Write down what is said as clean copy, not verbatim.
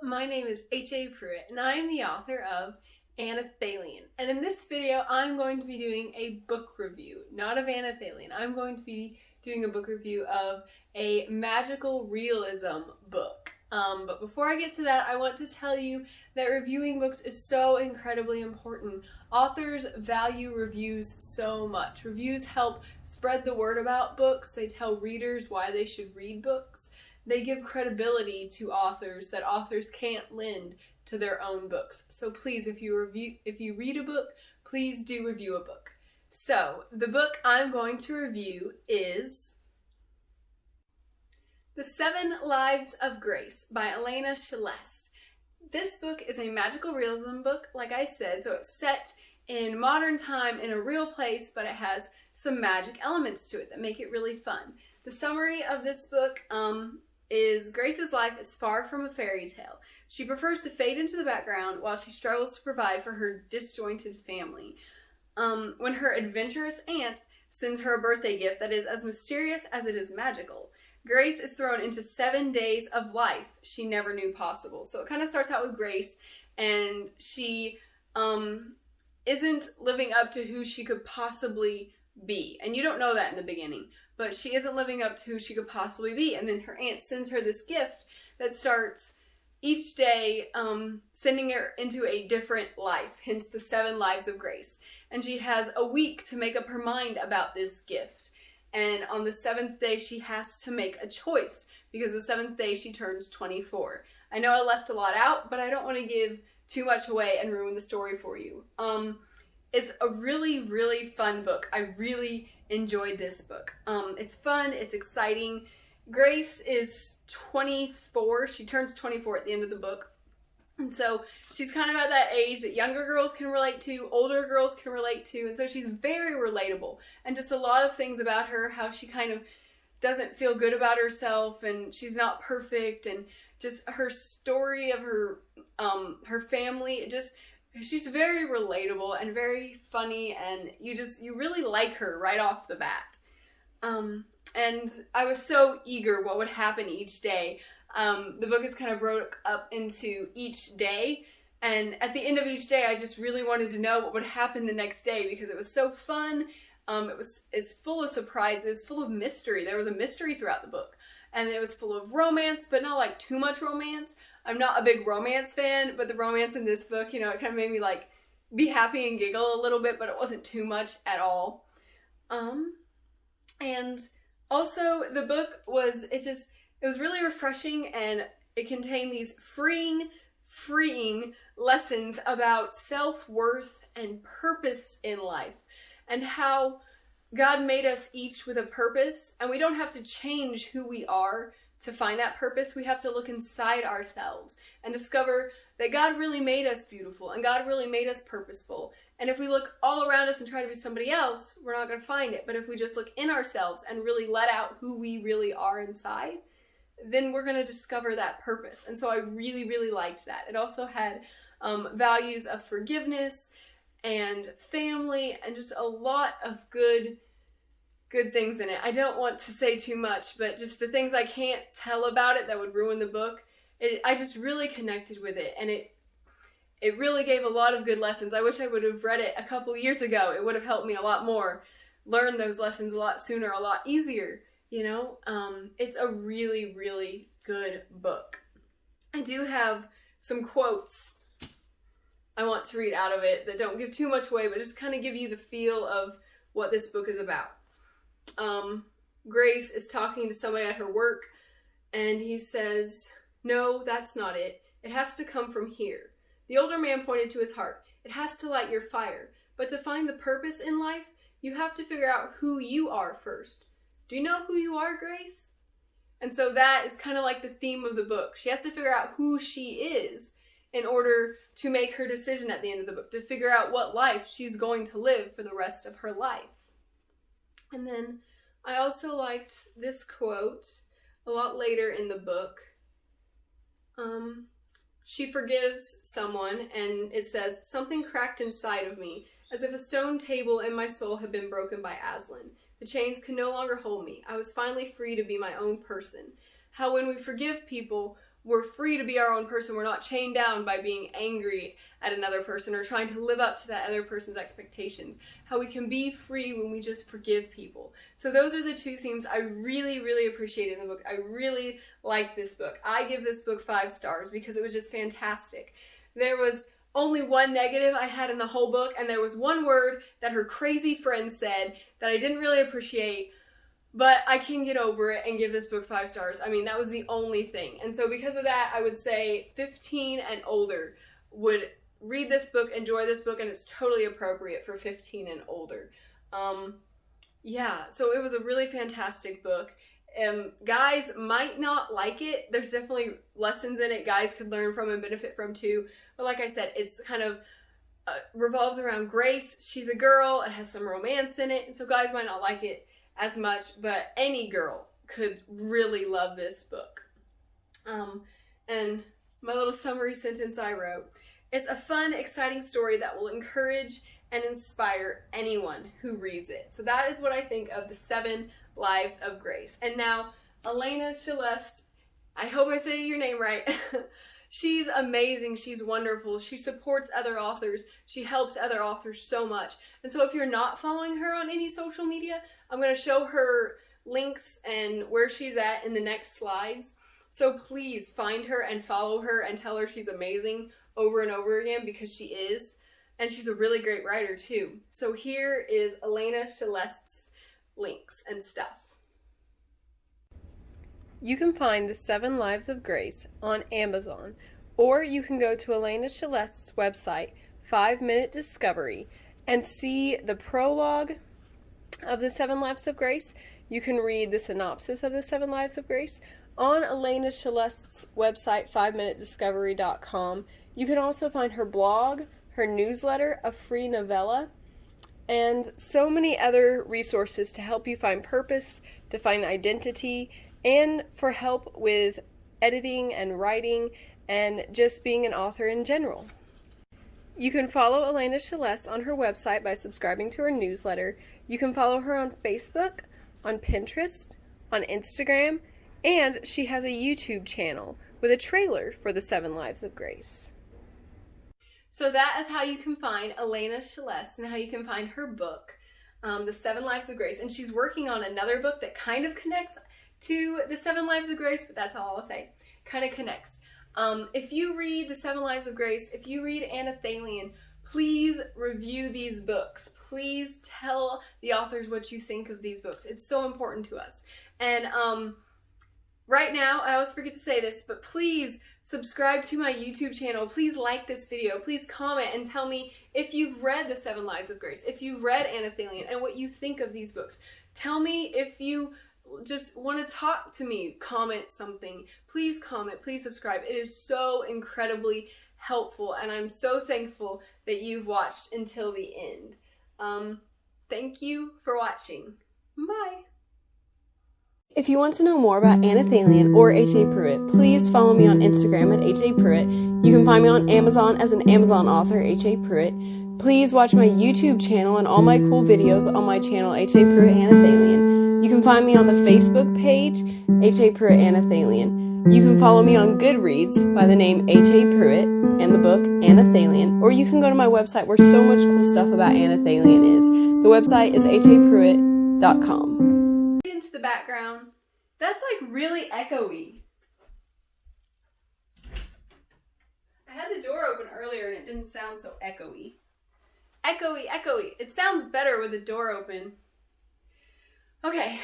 my name is HAPruitt and I am the author of Anelthalien. And in this video, I'm going to be doing a book review, not of Anelthalien. I'm going to be doing a book review of a magical realism book. But before I get to that, I want to tell you that reviewing books is so incredibly important. Authors value reviews so much. Reviews help spread the word about books. They tell readers why they should read books. They give credibility to authors that authors can't lend to their own books. So please, if you read a book, please do review a book. So the book I'm going to review is The 7 Lives of Grace by Elena Shelest. This book is a magical realism book, like I said, so it's set in modern time in a real place, but it has some magic elements to it that make it really fun. The summary of this book is Grace's life is far from a fairy tale. She prefers to fade into the background while she struggles to provide for her disjointed family. When her adventurous aunt sends her a birthday gift that is as mysterious as it is magical, Grace is thrown into 7 days of life she never knew possible. So it kind of starts out with Grace, and she isn't living up to who she could possibly be. And you don't know that in the beginning, but she isn't living up to who she could possibly be. And then her aunt sends her this gift that starts each day sending her into a different life, hence the 7 Lives of Grace. And she has a week to make up her mind about this gift. And on the 7th day, she has to make a choice, because the 7th day she turns 24. I know I left a lot out, but I don't want to give too much away and ruin the story for you. It's a really, really fun book. I really enjoyed this book. It's fun, it's exciting. Grace is 24. She turns 24 at the end of the book. And so she's kind of at that age that younger girls can relate to, older girls can relate to, and so she's very relatable. And just a lot of things about her, how she kind of doesn't feel good about herself, and she's not perfect, and just her story of her family, she's very relatable and very funny, and you really like her right off the bat. And I was so eager what would happen each day. The book is kind of broke up into each day, and at the end of each day I just really wanted to know what would happen the next day, because it was so fun. It's full of surprises, full of mystery. There was a mystery throughout the book, and it was full of romance, but not like too much romance. I'm not a big romance fan, but the romance in this book, it kind of made me like be happy and giggle a little bit, but it wasn't too much at all. And also the book was, it was really refreshing, and it contained these freeing lessons about self-worth and purpose in life, and how God made us each with a purpose, and we don't have to change who we are to find that purpose. We have to look inside ourselves and discover that God really made us beautiful, and God really made us purposeful. And if we look all around us and try to be somebody else, we're not going to find it. But if we just look in ourselves and really let out who we really are inside, then we're going to discover that purpose. And so I really, really liked that. It also had values of forgiveness and family, and just a lot of good things in it. I don't want to say too much, but just the things I can't tell about it that would ruin the book, I just really connected with it, and it really gave a lot of good lessons. I wish I would have read it a couple years ago. It would have helped me a lot more, learn those lessons a lot sooner, a lot easier. It's a really, really good book. I do have some quotes I want to read out of it that don't give too much away, but just kind of give you the feel of what this book is about. Grace is talking to somebody at her work, and he says, "No, that's not it. It has to come from here." The older man pointed to his heart. "It has to light your fire. But to find the purpose in life, you have to figure out who you are first. Do you know who you are, Grace?" And so that is kind of like the theme of the book. She has to figure out who she is in order to make her decision at the end of the book, to figure out what life she's going to live for the rest of her life. And then I also liked this quote a lot later in the book. She forgives someone, and it says, "Something cracked inside of me, as if a stone table in my soul had been broken by Aslan. The chains could no longer hold me. I was finally free to be my own person. How when we forgive people, we're free to be our own person. We're not chained down by being angry at another person or trying to live up to that other person's expectations. How we can be free when we just forgive people. So those are the two themes I really, really appreciated in the book. I really like this book. I give this book 5 stars because it was just fantastic. There was only one negative I had in the whole book, and there was one word that her crazy friend said that I didn't really appreciate, but I can get over it and give this book 5 stars. I mean, that was the only thing. And so because of that, I would say 15 and older would read this book, enjoy this book, and it's totally appropriate for 15 and older. Yeah, so it was a really fantastic book. Guys might not like it. There's definitely lessons in it guys could learn from and benefit from too. But like I said, it's kind of revolves around Grace. She's a girl. It has some romance in it. And so guys might not like it as much, but any girl could really love this book. And my little summary sentence I wrote, it's a fun, exciting story that will encourage and inspire anyone who reads it. So that is what I think of the 7 Lives of Grace. And now, Elena Shelest, I hope I say your name right. She's amazing. She's wonderful. She supports other authors. She helps other authors so much. And so if you're not following her on any social media, I'm going to show her links and where she's at in the next slides. So please find her and follow her and tell her she's amazing over and over again, because she is. And she's a really great writer too. So here is Elena Shelest's links and stuff. You can find the 7 Lives of Grace on Amazon, or you can go to Elena Shelest's website, 5 Minute Discovery, and see the prologue of the 7 Lives of Grace. You can read the synopsis of the 7 Lives of Grace on Elena Shelest's website, 5minutediscovery.com. You can also find her blog, her newsletter, a free novella, and so many other resources to help you find purpose, to find identity, and for help with editing and writing and just being an author in general. You can follow Elena Shelest on her website by subscribing to her newsletter. You can follow her on Facebook, on Pinterest, on Instagram, and she has a YouTube channel with a trailer for the 7 Lives of Grace. So that is how you can find Elena Shelest and how you can find her book, The 7 Lives of Grace. And she's working on another book that kind of connects to The 7 Lives of Grace, but that's all I'll say. Kind of connects. If you read The 7 Lives of Grace, if you read Anelthalien, please review these books. Please tell the authors what you think of these books. It's so important to us. And right now, I always forget to say this, but please subscribe to my YouTube channel. Please like this video. Please comment and tell me if you've read The 7 Lives of Grace, if you've read Anelthalien, and what you think of these books. Tell me if you just want to talk to me. Comment something. Please comment. Please subscribe. It is so incredibly helpful, and I'm so thankful that you've watched until the end. Thank you for watching. Bye. If you want to know more about Anelthalien or HAPruitt, please follow me on Instagram at HAPruitt. You can find me on Amazon as an Amazon author, HAPruitt. Please watch my YouTube channel and all my cool videos on my channel, HAPruitt Anelthalien. You can find me on the Facebook page, HAPruitt Anelthalien. You can follow me on Goodreads by the name HAPruitt and the book Anelthalien, or you can go to my website where so much cool stuff about Anelthalien is. The website is HAPruitt.com. Into the background. That's like really echoey. I had the door open earlier and it didn't sound so echoey. Echoey, echoey. It sounds better with the door open. Okay.